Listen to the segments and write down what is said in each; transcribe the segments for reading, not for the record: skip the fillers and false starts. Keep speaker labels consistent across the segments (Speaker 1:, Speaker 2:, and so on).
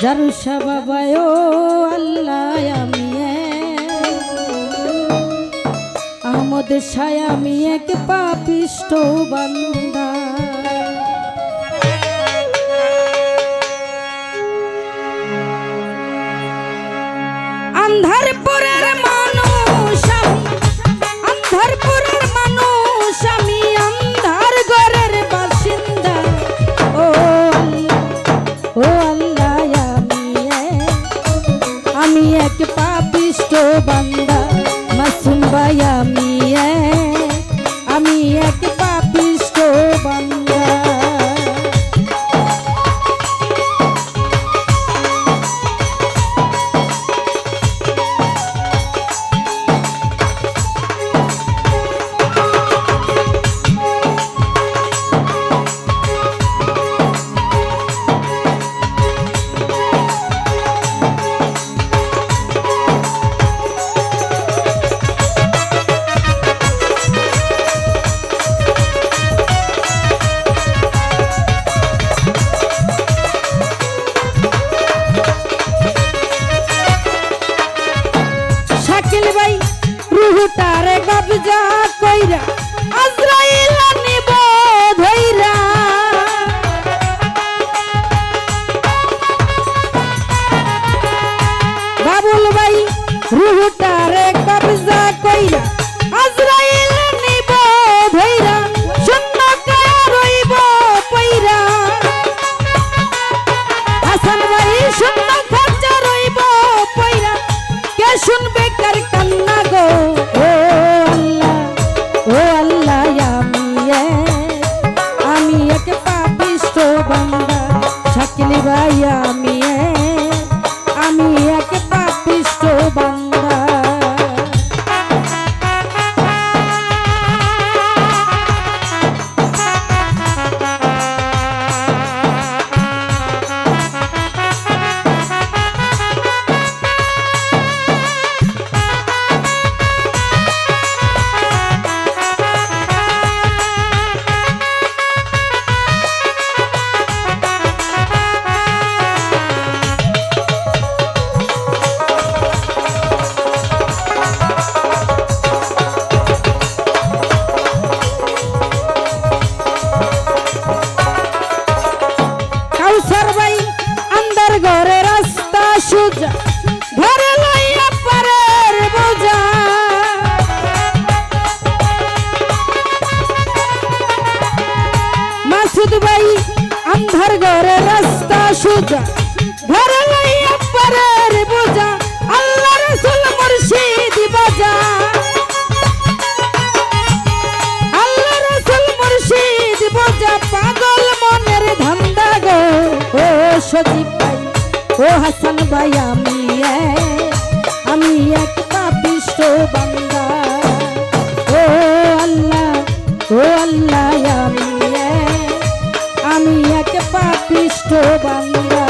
Speaker 1: জারুসা বাবায় ও আল্লাহ আমি আহমদ শাহ আমি এক পাপিষ্ঠ বান্দা আন্ধারপুরের মানুষ আন্ধারপুরের মানুষ আমি আন্ধার ঘরের বাসিন্দা ও আল্লাহ আমি এক পাপিষ্ঠ বান্দা মাসুম ভাই আমি এক পাপিষ্ঠ বান্দা রুহুটারে কবজা কইরা আজরাইল নিব ধইরা বাবুল ভাই রুহুটারে কবজা কইরা আজরাইল নিব ধইরা শূন্য কায়া রইব পইরা হাসান ভাই শূন্য খাজা রইব পইরা কে শুনবে কার কান্না গো আমি এক পাপিষ্ঠ বান্দা শাকিল ভাই আমি এক পাপিষ্ঠ বান্দা ঘরে রাস্তা সুজা ঘরে লইয়া পারের বোঝা মাসুদ ভাই আন্ধার ঘরে রাস্তা সুজা ঘরে লইয়া পারের বোঝা আল্লাহ রাসূল মুর্শিদ বাজা আল্লাহ রাসূল মুর্শিদ বাজা পাগল মনের ধান্দা গো ও সজীব ও হাসান ভাই আমি এক পাপিষ্ঠ বান্দা ও আল্লাহ আমি এক পাপিষ্ঠ বান্দা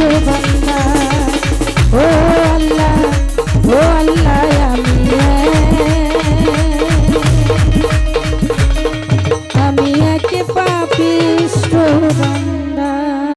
Speaker 1: এবার